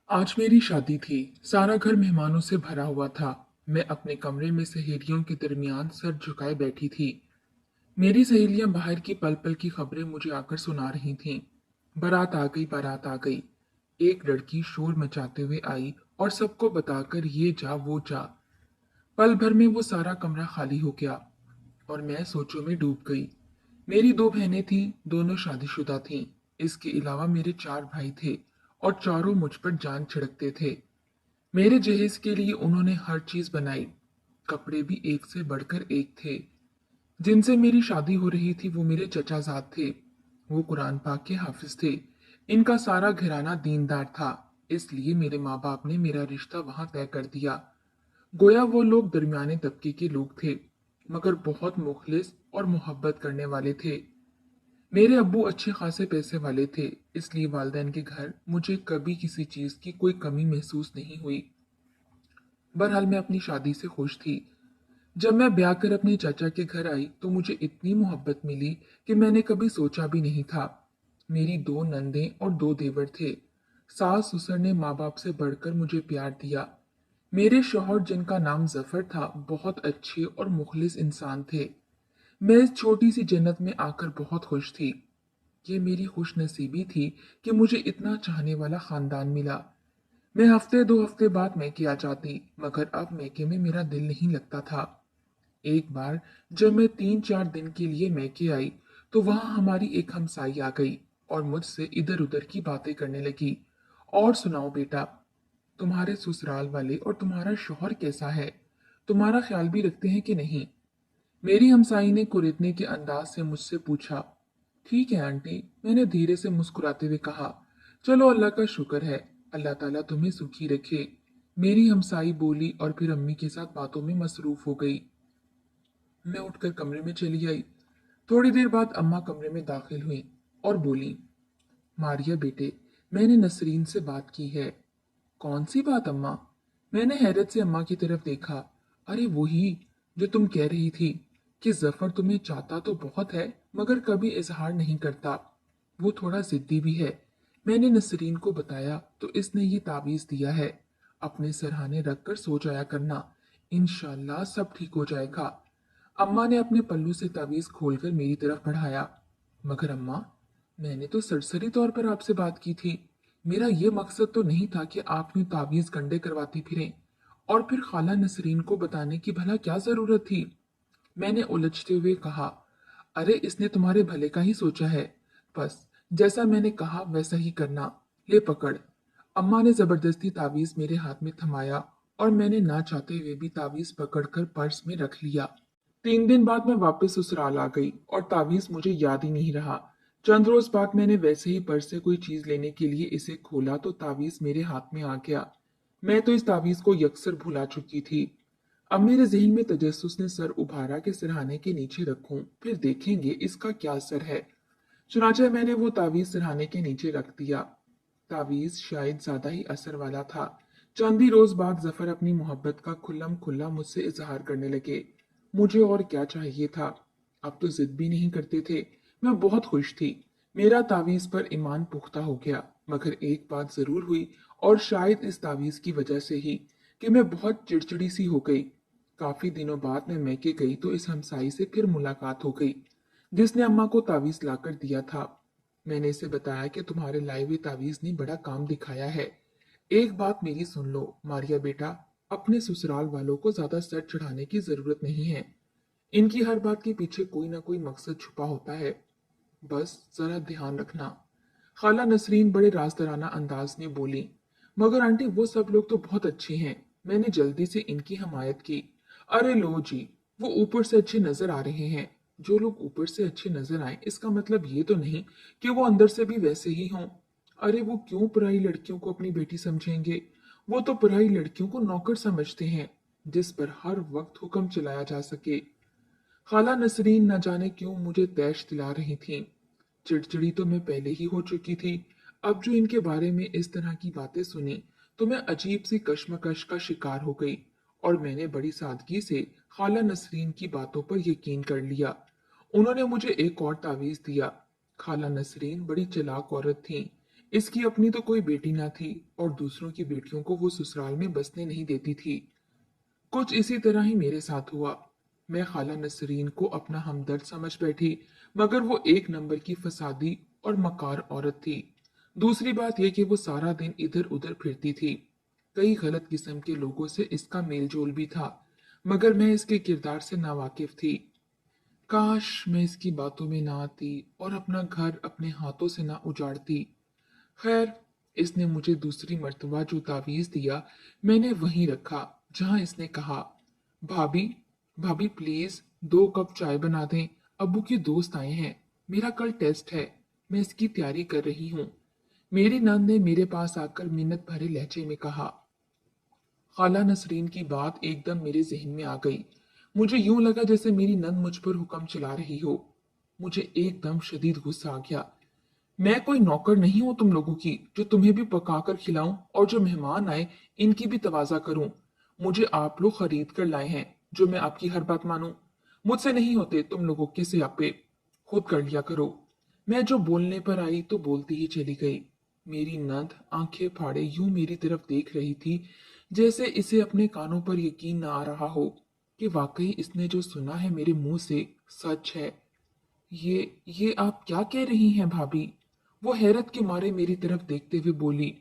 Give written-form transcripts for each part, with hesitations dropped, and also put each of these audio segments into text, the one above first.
आज मेरी शादी थी। सारा घर मेहमानों से भरा हुआ था। मैं अपने कमरे में सहेलियों के दरमियान सर झुकाए बैठी थी। मेरी सहेलियां बाहर की पल पल की खबरें मुझे आकर सुना रही थीं। बारात आ गई, बारात आ गई। एक लड़की शोर मचाते हुए आई और सबको बताकर ये जा वो जा। पल भर में वो सारा कमरा खाली हो गया और मैं सोचों में डूब गई। मेरी दो बहनें थीं, दोनों शादीशुदा थीं। इसके अलावा मेरे चार भाई थे और चारों मुझ पर जान छिड़कते थे। मेरे जहेज के लिए उन्होंने हर चीज बनाई। कपड़े भी एक से बढ़कर एक थे। जिनसे मेरी शादी हो रही थी वो मेरे चचाजाद थे। वो कुरान पाक के हाफिज थे। इनका सारा घराना दीनदार था। इसलिए मेरे माँ बाप ने मेरा रिश्ता वहां तय कर दिया। गोया वो लोग दरमियाने तबके के लोग थे, मगर बहुत मुखलिस और मोहब्बत करने वाले थे। मेरे अब्बू अच्छे खासे पैसे वाले थे, इसलिए वालदैन के घर मुझे कभी किसी चीज की कोई कमी महसूस नहीं हुई। बहरहाल मैं अपनी शादी से खुश थी। जब मैं ब्याह कर अपने चाचा के घर आई तो मुझे इतनी मोहब्बत मिली कि मैंने कभी सोचा भी नहीं था। मेरी दो नंदें और दो देवर थे। सास ससुर ने माँ बाप से बढ़कर मुझे प्यार दिया। मेरे शौहर, जिनका नाम जफर था, बहुत अच्छे और मुखलिस इंसान थे। मैं इस छोटी सी जन्नत में आकर बहुत खुश थी। ये मेरी खुश नसीबी थी कि मुझे इतना चाहने वाला खानदान मिला। मैं हफ्ते दो हफ्ते बाद मैके आ जाती, मगर अब मैके में मेरा दिल नहीं लगता था। एक बार जब मैं 3-4 दिन के लिए मैके आई तो वहां हमारी एक हमसाई आ गई और मुझसे इधर उधर की बातें करने लगी। और सुनाओ बेटा, तुम्हारे ससुराल वाले और तुम्हारा शौहर कैसा है? तुम्हारा ख्याल भी रखते हैं कि नहीं? मेरी हमसाई ने कुरेदने के अंदाज से मुझसे पूछा। ठीक है आंटी, मैंने धीरे से मुस्कुराते हुए कहा। चलो, अल्लाह का शुक्र है। अल्लाह ताला तुम्हें सुखी रखे। मेरी हमसाई बोली और फिर अम्मी के साथ बातों में मसरूफ हो गई। मैं उठकर कमरे में चली आई। थोड़ी देर बाद अम्मा कमरे में दाखिल हुई और बोली, मारिया बेटे, मैंने नसरीन से बात की है। कौन सी बात अम्मा? मैंने हैरत से अम्मा की तरफ देखा। अरे वही जो तुम कह रही थी कि जफर तुम्हें चाहता तो बहुत है मगर कभी इजहार नहीं करता। वो थोड़ा जिद्दी भी है। मैंने नसरीन को बताया तो इसने ये तावीज दिया है। अपने सरहाने रखकर सो जाया करना। इंशाल्लाह सब ठीक हो जाएगा। अम्मा ने अपने पल्लू से तावीज खोलकर मेरी तरफ बढ़ाया। मगर अम्मा, मैंने तो सरसरी तौर पर आपसे बात की थी। मेरा ये मकसद तो नहीं था कि आप यूं तावीज गंडे करवाती फिरें। और फिर खाला नसरीन को बताने की भला क्या जरूरत थी? मैंने उलझते हुए कहा, अरे इसने तुम्हारे भले का ही सोचा है। बस जैसा मैंने कहा वैसा ही करना। ले पकड़। अम्मा ने जबरदस्ती तावीज मेरे हाथ में थमाया और मैंने ना चाहते हुए भी तावीज पकड़कर पर्स में रख लिया। 3 दिन बाद मैं वापस ससुराल आ गई और तावीज मुझे याद ही नहीं रहा। चंद रोज बाद मैंने वैसे ही पर्स से कोई चीज लेने के लिए इसे खोला तो तावीज मेरे हाथ में आ गया। मैं तो इस तावीज को यकसर भुला चुकी थी। अब मेरे जहन में तजस्सुस ने सर उभारा के सिरहाने के नीचे रखूं, फिर देखेंगे इसका क्या असर है। चुनाचे मैंने वो तावीज सिरहाने के नीचे रख दिया। तावीज शायद ज्यादा ही असर वाला था। चंद ही रोज बाद जफर अपनी मोहब्बत का खुल्लम खुल्ला मुझसे इजहार करने लगे। मुझे और क्या चाहिए था? अब तो जिद भी नहीं करते थे। मैं बहुत खुश थी। मेरा तावीज पर ईमान पुख्ता हो गया। मगर एक बात जरूर हुई, और शायद इस तावीज की वजह से ही, कि मैं बहुत चिड़चिड़ी सी हो गई। काफी दिनों बाद मैं मैके गई तो इस हमसाई से फिर मुलाकात हो गई जिसने अम्मा को तावीज लाकर दिया था। मैंने इसे बताया कि तुम्हारे लाए हुए तावीज ने बड़ा काम दिखाया है। एक बात मेरी सुन लो मारिया बेटा, अपने ससुराल वालों को ज्यादा सर चढ़ाने की जरूरत नहीं है। इनकी हर बात के पीछे कोई ना कोई मकसद छुपा होता है। बस जरा ध्यान रखना। खाला नसरीन बड़े राजदराना अंदाज में बोली। मगर आंटी, वो सब लोग तो बहुत अच्छे हैं। मैंने जल्दी से इनकी हमायत की। अरे लो जी, वो ऊपर से अच्छे नजर आ रहे हैं। जो लोग ऊपर से अच्छे नजर आए इसका मतलब ये तो नहीं कि वो अंदर से भी वैसे ही हों। अरे वो क्यों पराई लड़कियों को अपनी बेटी समझेंगे? वो तो पराई लड़कियों को नौकर समझते हैं जिस पर हर वक्त हुक्म चलाया जा सके। खाला नसरीन न जाने क्यों मुझे तैश दिला रही थीं। चिड़चिड़ी तो मैं पहले ही हो चुकी थी। अब जो इनके बारे में इस तरह की बातें सुनी तो मैं अजीब सी कश्मकश का शिकार हो गई और मैंने बड़ी सादगी से खाला नसरीन की बातों पर यकीन कर लिया। उन्होंने मुझे एक और तावीज दिया। खाला नसरीन बड़ी चालाक औरत थीं। इसकी अपनी तो कोई बेटी ना थी और दूसरों की बेटियों को वो ससुराल में बसने नहीं देती थी। कुछ इसी तरह ही मेरे साथ हुआ। मैं खाला नसरीन को अपना हमदर्द समझ बैठी, मगर वो एक नंबर की फसादी और मकार औरत थी। दूसरी बात यह कि वो सारा दिन इधर उधर फिरती थी। कई गलत किस्म के लोगों से इसका मेलजोल भी था, मगर मैं इसके किरदार से नावाकिफ थी। काश मैं इसकी बातों में ना आती और अपना घर अपने हाथों से ना उजाड़ती। खैर, इसने मुझे दूसरी मर्तबा जो तावीज दिया, मैंने वहीं रखा जहां इसने कहा, भाभी, भाभी प्लीज 2 कप चाय बना दें, अब्बू के दोस्त आए हैं, मेरा कल टेस्ट है, मैं इसकी तैयारी कर रही हूँ। मेरी नंद ने मेरे पास आकर मिन्नत भरे लहजे में कहा। खाला नसरीन की बात एकदम मेरे जहन में आ गई। मुझे यूं लगा जैसे मेरी नंद मुझ पर हुक्म चला रही हो। मुझे एकदम शदीद गुस्सा आ गया। मैं कोई नौकर नहीं हूं तुम लोगों की जो तुम्हें भी पकाकर खिलाऊं और जो मेहमान आए इनकी भी तवाजा करूं। मुझे आप लोग खरीद कर लाए हैं जो मैं आपकी हर बात मानूं। मुझसे नहीं होते तुम लोगों के सियापे, खुद कर लिया करो। मैं जो बोलने पर आई तो बोलती ही चली गई। मेरी नंद आंखें फाड़े यूं मेरी तरफ देख रही थी जैसे इसे अपने कानों पर यकीन न आ रहा हो कि वाकई इसने जो सुना है मेरे मुंह से सच है। ये आप क्या कह रही हैं भाभी? वो हैरत के मारे मेरी तरफ देखते हुए बोली।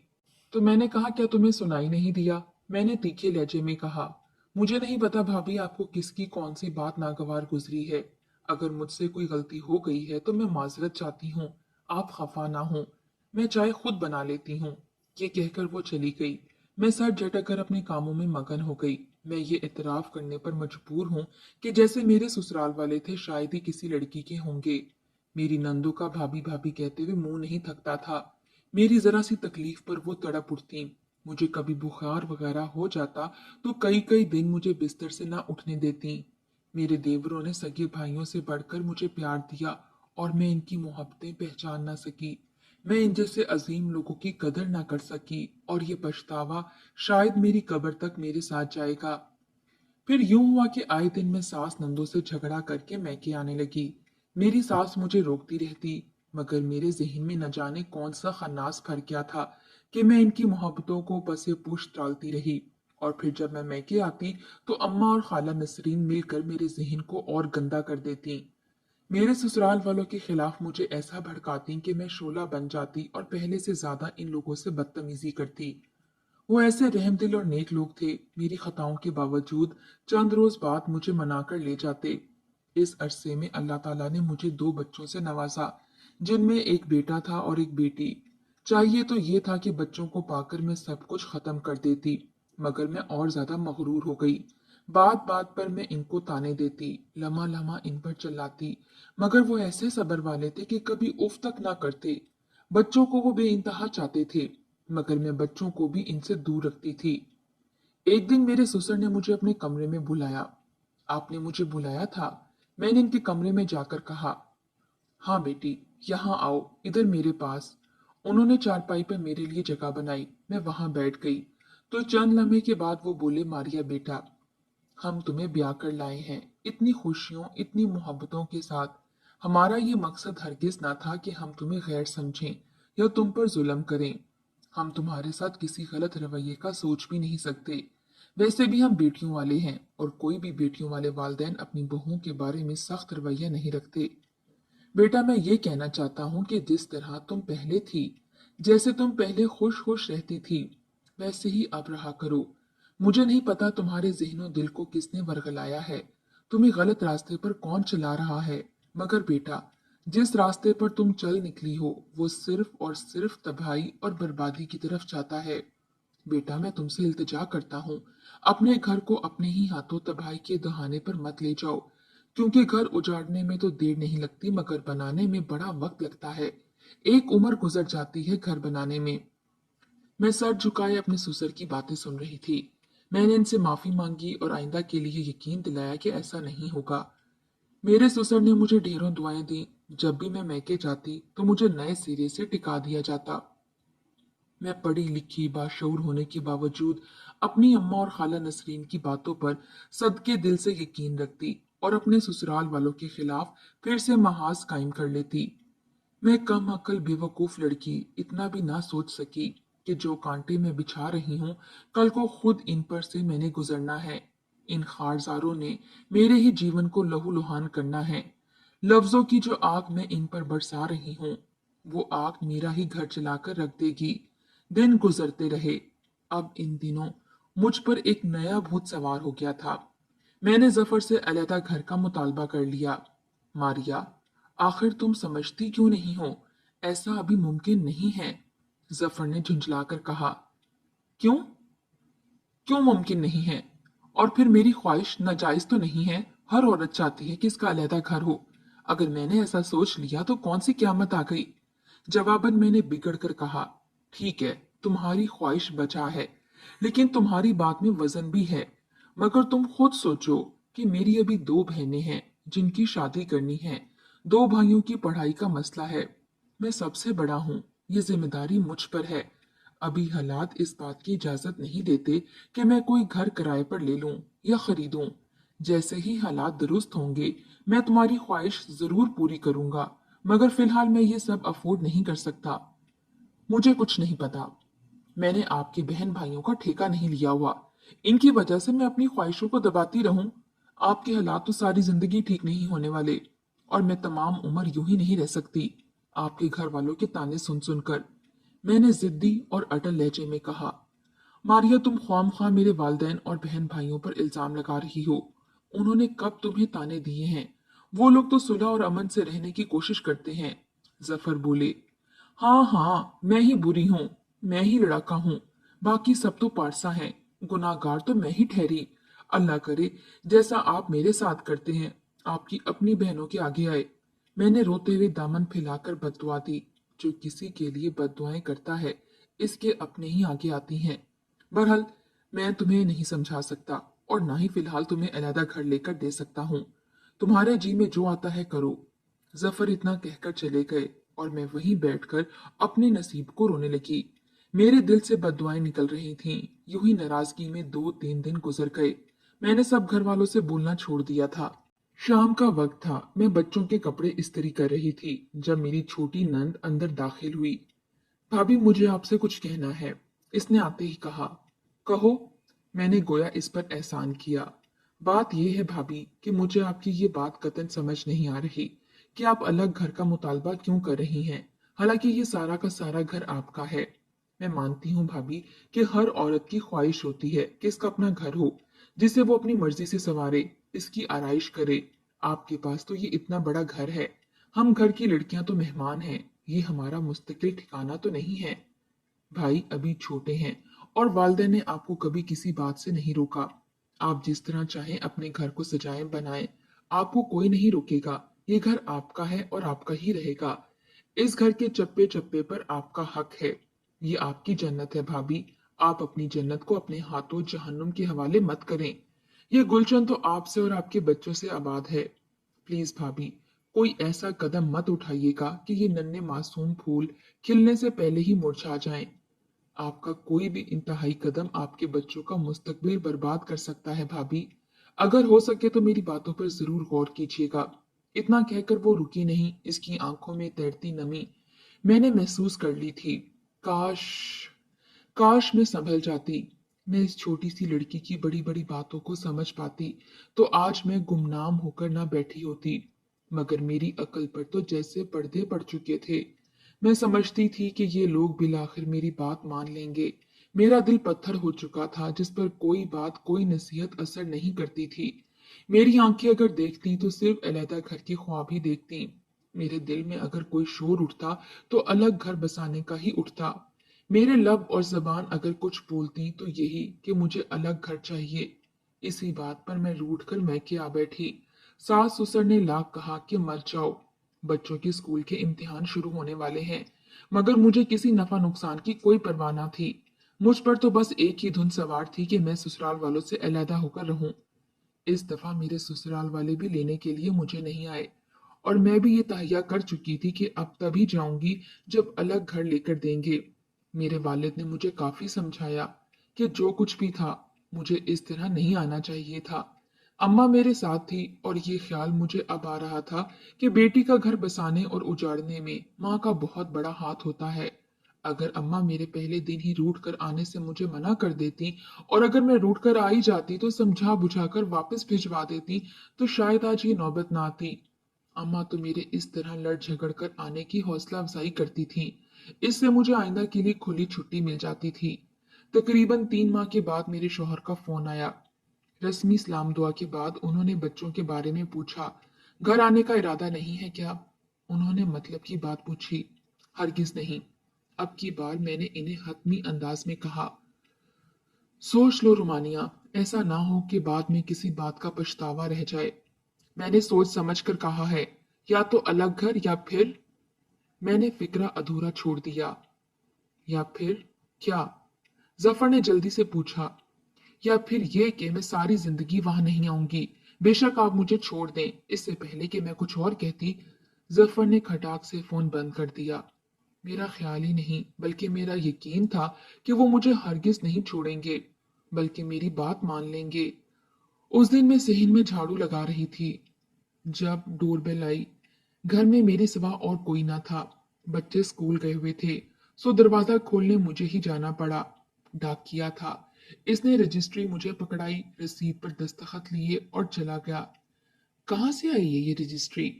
तो मैंने कहा क्या तुम्हें सुनाई नहीं दिया? मैंने तीखे लहजे में कहा। मुझे नहीं पता भाभी आपको किसकी कौन सी बात नागवार गुजरी है। अगर मुझसे कोई गलती हो गई है तो मैं माजरत चाहती हूँ। आप खफा ना हो, मैं चाय खुद बना लेती हूँ। ये कहकर वो चली गई। मैं सर झटक अपने कामों में मगन हो गई। मैं ये इतराफ करने पर मजबूर हूँ कि जैसे मेरे ससुराल वाले थे शायद ही किसी लड़की के होंगे। मेरी नंदू का भाभी भाभी कहते हुए मुंह नहीं थकता था। मेरी जरा सी तकलीफ पर वो तड़प उठती। मुझे कभी बुखार वगैरह हो जाता तो कई कई दिन मुझे बिस्तर से ना उठने देती। मेरे देवरों ने सगे भाइयों से बढ़कर मुझे प्यार दिया और मैं इनकी मोहब्बतें पहचान ना सकी। मैं इन जैसे अजीम लोगों की कदर ना कर सकी और ये पछतावा शायद मेरी कब्र तक मेरे साथ जाएगा। फिर यूं हुआ कि आए दिन मैं सास नंदों से झगड़ा करके मैके आने लगी। मेरी सास मुझे रोकती रहती, मगर मेरे जहन में न जाने कौन सा खन्नास भर गया था कि मैं इनकी मोहब्बतों को पसे पुश डालती रही। और फिर जब मैं मैके आती तो अम्मा और खाला नसरीन मिलकर मेरे जहन को और गंदा कर देती। मेरे ससुराल वालों के खिलाफ मुझे ऐसा भड़काती कि मैं शोला बन जाती और पहले से ज्यादा इन लोगों से बदतमीजी करती। वो ऐसे रहमदिल और नेक लोग थे, मेरी खताओं के बावजूद चंद रोज बाद मुझे मनाकर ले जाते। इस अरसे में अल्लाह ताला ने मुझे 2 बच्चों से नवाजा, जिनमें एक बेटा था और एक बेटी। चाहिए तो ये था कि बच्चों को पाकर मैं सब कुछ खत्म कर देती, मगर मैं और ज्यादा मगरूर हो गई। बात बात पर मैं इनको ताने देती, लम्हा लम्हा इन पर चिल्लाती, मगर वो ऐसे सब्र वाले थे कि कभी उफ तक ना करते। बच्चों को वो बेइंतहा चाहते थे, मगर मैं बच्चों को भी इनसे दूर रखती थी। एक दिन मेरे ससुर ने मुझे अपने कमरे में बुलाया। आपने मुझे बुलाया था? मैंने इनके कमरे में जाकर कहा। हाँ बेटी, यहाँ आओ, इधर मेरे पास। उन्होंने चारपाई पर मेरे लिए जगह बनाई। मैं वहां बैठ गई तो चंद लम्हे के बाद वो बोले, मारिया बेटा, हम तुम्हें ब्याह कर लाए हैं इतनी खुशियों इतनी मोहब्बतों के साथ। हमारा ये मकसद हरगिज ना था कि हम तुम्हें गैर समझें या तुम पर जुल्म करें। हम तुम्हारे साथ किसी गलत रवैये का सोच भी नहीं सकते। वैसे भी हम बेटियों वाले हैं और कोई भी बेटियों वाले वालिदैन अपनी बहुओं के बारे में सख्त रवैया नहीं रखते। बेटा, मैं ये कहना चाहता हूँ कि जिस तरह तुम पहले थी, जैसे तुम पहले खुश खुश रहती थी, वैसे ही अब रहा करो। मुझे नहीं पता तुम्हारे ज़हनो दिल को किसने वर्गलाया है, तुम्हें गलत रास्ते पर कौन चला रहा है, मगर बेटा, जिस रास्ते पर तुम चल निकली हो वो सिर्फ और सिर्फ तबाही और बर्बादी की तरफ जाता है। बेटा, मैं तुमसे इल्तिजा करता हूँ, अपने घर को अपने ही हाथों तबाही के दहाने पर मत ले जाओ, क्योंकि घर उजाड़ने में तो देर नहीं लगती मगर बनाने में बड़ा वक्त लगता है। एक उम्र गुजर जाती है घर बनाने में। मैं सर झुकाए अपने ससुर की बातें सुन रही थी। मैंने इनसे माफी मांगी और आइंदा के लिए यकीन दिलाया कि ऐसा नहीं होगा। मेरे ससुर ने मुझे ढेरों दुआएं दी। जब भी मैं मैके जाती तो मुझे नए सिरे से टिका दिया जाता। मैं पढ़ी लिखी बाशऊर होने के बावजूद अपनी अम्मा और खाला नसरीन की बातों पर सदके दिल से यकीन रखती और अपने ससुराल वालों के खिलाफ फिर से महाज कायम कर लेती। मैं कम अक्ल बेवकूफ लड़की इतना भी ना सोच सकी कि जो कांटे मैं बिछा रही हूँ कल को खुद इन पर से मैंने गुजरना है। इन खारजारों ने मेरे ही जीवन को लहूलुहान करना है। लफ्जों की जो आग मैं इन पर बरसा रही हूँ वो आग मेरा ही घर जलाकर रख देगी। दिन गुजरते रहे। अब इन दिनों मुझ पर एक नया भूत सवार हो गया था। मैंने जफर से अलहदा घर का मुतालबा कर लिया। मारिया, आखिर तुम समझती क्यों नहीं हो? ऐसा अभी मुमकिन नहीं है। जफर ने झुंझलाकर कहा। क्यों? क्यों मुमकिन नहीं है? और फिर मेरी ख्वाहिश नाजायज तो नहीं है। हर औरत चाहती है कि इसका अलहदा घर हो। अगर मैंने ऐसा सोच लिया तो कौन सी क्यामत आ गई। जवाबन मैंने बिगड़ कर कहा, ठीक है, तुम्हारी ख्वाहिश बचा है, लेकिन तुम्हारी बात में वजन भी है। मगर तुम खुद सोचो कि मेरी अभी दो बहनें हैं जिनकी शादी करनी है। दो भाइयों की पढ़ाई का मसला है। मैं सबसे बड़ा हूँ। ये जिम्मेदारी मुझ पर है। अभी हालात इस बात की इजाजत नहीं देते कि मैं कोई घर किराए पर ले लूं या खरीदूं। जैसे ही हालात दुरुस्त होंगे मैं तुम्हारी ख्वाहिश जरूर पूरी करूंगा, मगर फिलहाल मैं ये सब अफोर्ड नहीं कर सकता। मुझे कुछ नहीं पता। मैंने आपके बहन भाइयों का ठेका नहीं लिया हुआ। इनकी वजह से मैं अपनी ख्वाहिशों को दबाती रहूं। आपके हालात तो सारी जिंदगी ठीक नहीं होने वाले, और मैं तमाम उम्र यूं ही नहीं रह सकती आपके घर वालों के ताने सुन सुनकर। मैंने जिद्दी और अटल लहजे में कहा। मारिया, तुम ख्वामख्वाह मेरे वालिदैन और बहन भाइयों पर इल्जाम लगा रही हो। उन्होंने कब तुम्हें ताने दिए हैं? वो लोग तो सुलह और अमन से रहने की कोशिश करते हैं। जफर बोले। हाँ हाँ, मैं ही बुरी हूँ। मैं ही लड़ाका हूँ। बाकी सब तो पारसा हैं। गुनाहगार तो मैं ही ठहरी। अल्लाह करे जैसा आप मेरे साथ करते हैं आपकी अपनी बहनों के आगे आए। मैंने रोते हुए दामन फैलाकर बद्दुआ दी। जो किसी के लिए बद्दुआएं करता है इसके अपने ही आगे आती हैं। बहरहाल, मैं तुम्हें नहीं समझा सकता और ना ही फिलहाल तुम्हें अलहदा घर लेकर दे सकता हूँ। तुम्हारे जी में जो आता है करो। जफर इतना कहकर चले गए और मैं वहीं बैठकर अपने नसीब को रोने लगी। मेरे दिल से बद्दुआएं निकल रही थीं। यूं ही नाराजगी में 2-3 दिन गुजर गए। मैंने सब घर वालों से बोलना छोड़ दिया था। शाम का वक्त था। मैं बच्चों के कपड़े इस्त्री कर रही थी जब मेरी छोटी नंद अंदर दाखिल हुई। भाभी, मुझे आपसे कुछ कहना है, इसने आते ही कहा। कहो। मैंने गोया इस पर एहसान किया। बात यह है भाभी कि मुझे आपकी ये बात कतई समझ नहीं आ रही कि आप अलग घर का मुतालबा क्यों कर रही हैं, हालांकि ये सारा का सारा घर आपका है। मैं मानती हूँ भाभी कि हर औरत की ख्वाहिश होती है कि इसका अपना घर हो, जिसे वो अपनी मर्जी से संवारे, इसकी आराइश करे। आपके पास तो ये इतना बड़ा घर है। हम घर की लड़कियां तो मेहमान हैं। ये हमारा मुस्तकिल ठिकाना तो नहीं है। भाई अभी छोटे हैं और वालिदैन ने आपको कभी किसी बात से नहीं रोका। आप जिस तरह चाहें अपने घर को सजाएं बनाएं, आपको कोई नहीं रोकेगा। ये घर आपका है और आपका ही रहेगा। इस घर के चप्पे चप्पे पर आपका हक है। ये आपकी जन्नत है भाभी। आप अपनी जन्नत को अपने हाथों जहन्नुम के हवाले मत करें। ये गुलशन तो आपसे और आपके बच्चों से आबाद है। प्लीज भाभी, कोई ऐसा कदम मत उठाइएगा कि ये नन्हे मासूम फूल खिलने से पहले ही मुरझा जाएं। आपका कोई भी इंतहाई कदम आपके बच्चों का मुस्तकबिल बर्बाद कर सकता है भाभी। अगर हो सके तो मेरी बातों पर जरूर गौर कीजिएगा। इतना कहकर वो रुकी नहीं। इसकी आंखों में तैरती नमी मैंने महसूस कर ली थी। काश, काश मैं संभल जाती। मैं इस छोटी सी लड़की की बड़ी बड़ी बातों को समझ पाती तो आज मैं गुमनाम होकर ना बैठी होती। मगर मेरी अकल पर तो जैसे पर्दे पड़ चुके थे। मैं समझती थी कि ये लोग बिलाखिर मेरी बात मान लेंगे। मेरा दिल पत्थर हो चुका था जिस पर कोई बात कोई नसीहत असर नहीं करती थी। मेरी आंखें अगर देखती तो सिर्फ अलहदा घर के ख्वाब ही देखती। मेरे दिल में अगर कोई शोर उठता तो अलग घर बसाने का ही उठता। मेरे लब और जबान अगर कुछ बोलती तो यही कि मुझे अलग घर चाहिए। इसी बात पर मैं रूठ कर मैके आ बैठी। सास ससुर ने लाख कहा कि मर जाओ। बच्चों के स्कूल के इम्तिहान शुरू होने वाले हैं, मगर मुझे किसी नफा नुकसान की कोई परवाह न थी। मुझ पर तो बस एक ही धुन सवार थी कि मैं ससुराल वालों से अलहदा होकर रहूं। इस दफा मेरे ससुराल वाले भी लेने के लिए मुझे नहीं आए, और मैं भी ये तहैया कर चुकी थी कि अब तभी जाऊंगी जब अलग घर लेकर देंगे। मेरे वालिद ने मुझे काफी समझाया कि जो कुछ भी था मुझे इस तरह नहीं आना चाहिए था। अम्मा मेरे साथ थी और ये ख्याल मुझे अब आ रहा था कि बेटी का घर बसाने और उजाड़ने में माँ का बहुत बड़ा हाथ होता है। अगर अम्मा मेरे पहले दिन ही रूठ कर आने से मुझे मना कर देती और अगर मैं रूठ कर आई जाती तो समझा बुझाकर वापस भिजवा देती तो शायद आज ये नौबत ना आती। अम्मा तो मेरे इस तरह लड़ झगड़ कर आने की हौसला अफजाई करती थी। इससे मुझे आइंदा के लिए खुली छुट्टी मिल जाती थी। तकरीबन 3 माह के बाद मेरे शौहर का फोन आया। रस्मी सलाम दुआ के बाद उन्होंने बच्चों के बारे में पूछा। घर आने का इरादा नहीं है क्या? उन्होंने मतलब की बात पूछी। हरगिज नहीं। अब की बार मैंने इन्हें हतमी अंदाज में कहा। सोच लो रुमानिया, ऐसा ना हो कि बाद में किसी बात का पछतावा रह जाए। मैंने सोच समझ कर कहा है, या तो अलग घर या फिर। मैंने फिक्रा अधूरा छोड़ दिया। या फिर क्या? जफर ने जल्दी से पूछा। या फिर ये कि मैं सारी जिंदगी वहां नहीं आऊंगी। बेशक आप मुझे छोड़ दें। इससे पहले कि मैं कुछ और कहती, जफर ने खटाक से फोन बंद कर दिया। मेरा ख्याल ही नहीं बल्कि मेरा यकीन था कि वो मुझे हरगिज नहीं छोड़ेंगे, बल्कि मेरी बात मान लेंगे। उस दिन मैं सेहन में झाड़ू लगा रही थी जब डोरबेल आई। घर में मेरे सिवा और कोई ना था। बच्चे स्कूल गए हुए थे, सो दरवाजा खोलने मुझे ही जाना पड़ा। डाकिया था। इसने रजिस्ट्री मुझे पकड़ाई, रसीद पर दस्तखत लिए और चला गया। कहाँ से आई है ये रजिस्ट्री?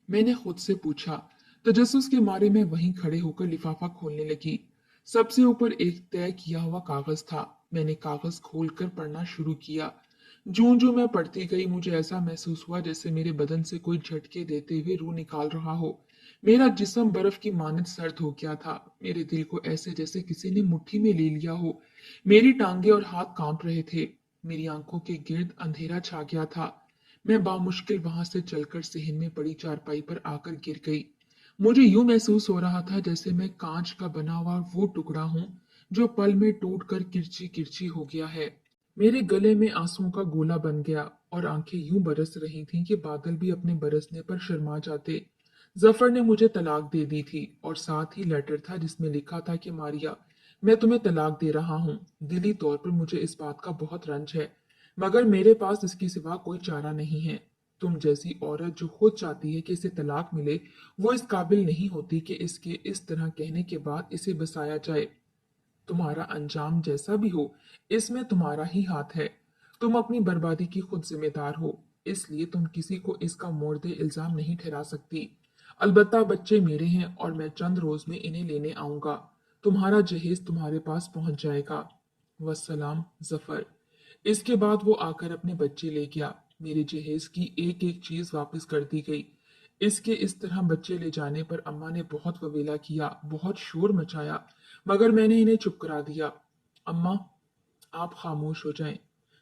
मैंने खुद से पूछा। तजस्सुस के मारे मैं वहीं खड़े होकर लिफाफा खोलने लगी। सबसे ऊपर एक तय किया हुआ कागज था। मैंने कागज खोलकर पढ़ना शुरू किया। जूं जूं मैं पढ़ती गई मुझे ऐसा महसूस हुआ जैसे मेरे बदन से कोई झटके देते हुए रूह निकाल रहा हो। मेरा जिस्म बर्फ की मानद सर्द हो गया था। मेरे दिल को ऐसे जैसे किसी ने मुट्ठी में ले लिया हो। मेरी टांगे और हाथ कांप रहे थे। मेरी आंखों के गिर्द अंधेरा छा गया था। मैं बामुश्किल वहां से चलकर सेहन में पड़ी चारपाई पर आकर गिर गई। मुझे यूं महसूस हो रहा था जैसे मैं कांच का बना हुआ वो टुकड़ा हूं जो पल में टूट कर किरची किरची हो गया है। मेरे गले में आंसुओं का गोला बन गया और आंखें यूं बरस रही थीं कि बादल भी अपने बरसने पर शर्मा जाते। जफर ने मुझे तलाक दे दी थी और साथ ही लेटर था जिसमें लिखा था कि मारिया, मैं तुम्हें तलाक दे रहा हूँ। दिली तौर पर मुझे इस बात का बहुत रंज है, मगर मेरे पास इसके सिवा कोई चारा नहीं है। तुम जैसी औरत जो खुद चाहती है कि इसे तलाक मिले, वो इस काबिल नहीं होती कि इसके इस तरह कहने के बाद इसे बसाया जाए। तुम्हारा अंजाम जैसा भी हो, इसमें तुम्हारा ही हाथ है। तुम अपनी बर्बादी की खुद जिम्मेदार हो, इसलिए तुम किसी को इसका मोर्दे इल्जाम नहीं ठहरा सकती। अलबत्ता बच्चे मेरे हैं और मैं चंद रोज में इन्हें लेने आऊंगा। तुम्हारा जहेज तुम्हारे पास पहुंच जाएगा। वस्सलाम, जफर। इसके बाद वो आकर अपने बच्चे ले गया। मेरे जहेज की एक एक चीज वापस कर दी गई। इसके इस तरह बच्चे ले जाने पर अम्मा ने बहुत ववेला किया, बहुत शोर मचाया, मगर मैंने इन्हें चुप करा दिया। अम्मा, आप खामोश हो जाएं।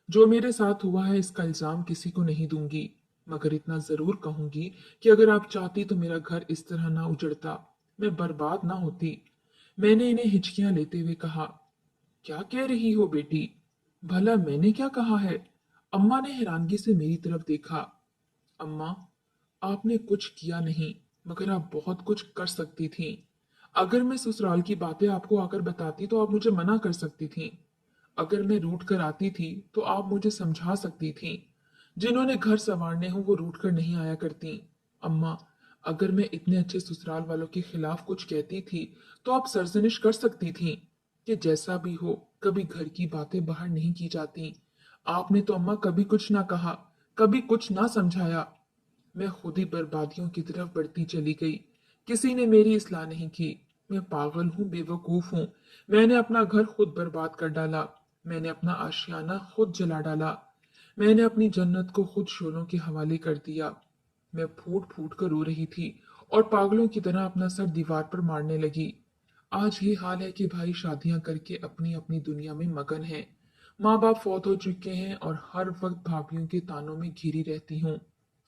जो मेरे साथ हुआ है इसका इल्जाम किसी को नहीं दूंगी, मगर इतना जरूर कहूंगी कि अगर आप चाहती तो मेरा घर इस तरह ना उजड़ता, मैं बर्बाद ना होती। मैंने इन्हें हिचकियां लेते हुए कहा। क्या कह रही हो बेटी? भला मैंने क्या कहा है? अम्मा ने हैरानगी से मेरी तरफ देखा। अम्मा, आपने कुछ किया नहीं, मगर आप बहुत कुछ कर सकती थीं। अगर मैं ससुराल की बातें आपको आकर बताती तो आप मुझे मना कर सकती थीं। अगर मैं रूठ कर आती थी तो आप मुझे समझा सकती थीं। जिन्होंने घर संवारने हो वो रूठ कर नहीं आया करती। अम्मा, अगर मैं इतने अच्छे ससुराल वालों के खिलाफ कुछ कहती थी तो आप सरजनिश कर सकती थीं कि जैसा भी हो, कभी घर की बातें बाहर नहीं की जाती। आपने तो अम्मा कभी कुछ ना कहा, कभी कुछ ना समझाया। मैं खुद ही बर्बादियों की तरफ बढ़ती चली गई। किसी ने मेरी इस्लाह नहीं की। मैं पागल हूँ, बेवकूफ हूँ। मैंने अपना घर खुद बर्बाद कर डाला। मैंने अपना आशियाना खुद जला डाला। मैंने अपनी जन्नत को खुद शोलों के हवाले कर दिया। मैं फूट फूट कर रो रही थी और पागलों की तरह अपना सर दीवार पर मारने लगी। आज ये हाल है कि भाई शादियां करके अपनी अपनी दुनिया में मगन हैं। माँ बाप फौत हो चुके हैं और हर वक्त भाभीियों के तानों में घिरी रहती हूँ।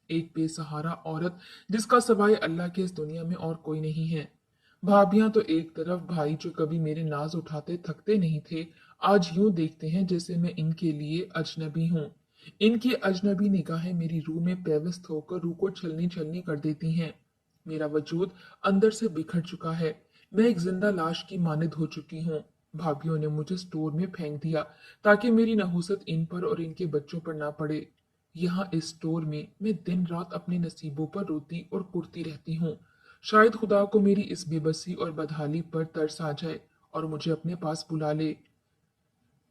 एक बेसहारा औरत जिसका सवाए अल्लाह के इस दुनिया में और कोई नहीं है। भाभियां तो एक तरफ, भाई जो कभी मेरे नाज उठाते थकते नहीं थे, आज यूं देखते हैं जैसे मैं इनके लिए अजनबी हूँ। इनकी अजनबी निगाहें मेरी रूह में पेवस्त होकर रूह को छलनी छलनी कर देती हैं। मेरा वजूद अंदर से बिखर चुका है। मैं एक जिंदा लाश की मानद हो चुकी हूँ। भाभीियों ने मुझे स्टोर में फेंक दिया ताकि मेरी नहुसत इन पर और इनके बच्चों पर ना पड़े। यहाँ इस स्टोर में मैं दिन रात अपने नसीबों पर रोती और कुढ़ती रहती हूँ। शायद खुदा को मेरी इस बेबसी और बदहाली पर तरस आ जाए और मुझे अपने पास बुला ले।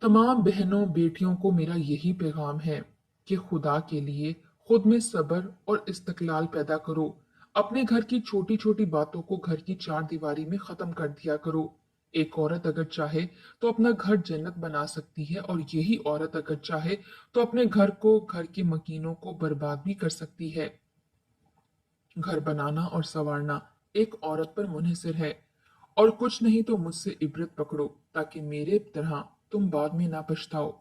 तमाम बहनों बेटियों को मेरा यही पैगाम है कि खुदा के लिए खुद में सब्र और इस्तकलाल पैदा करो। अपने घर की छोटी छोटी बातों को घर की चार दीवारी में खत्म कर दिया करो। एक औरत अगर चाहे तो अपना घर जन्नत बना सकती है, और यही औरत अगर चाहे तो अपने घर को, घर की मकीनों को बर्बाद भी कर सकती है। घर बनाना और संवारना एक औरत पर मुनहसर है। और कुछ नहीं तो मुझसे इबरत पकड़ो ताकि मेरे तरह तुम बाद में ना पछताओ।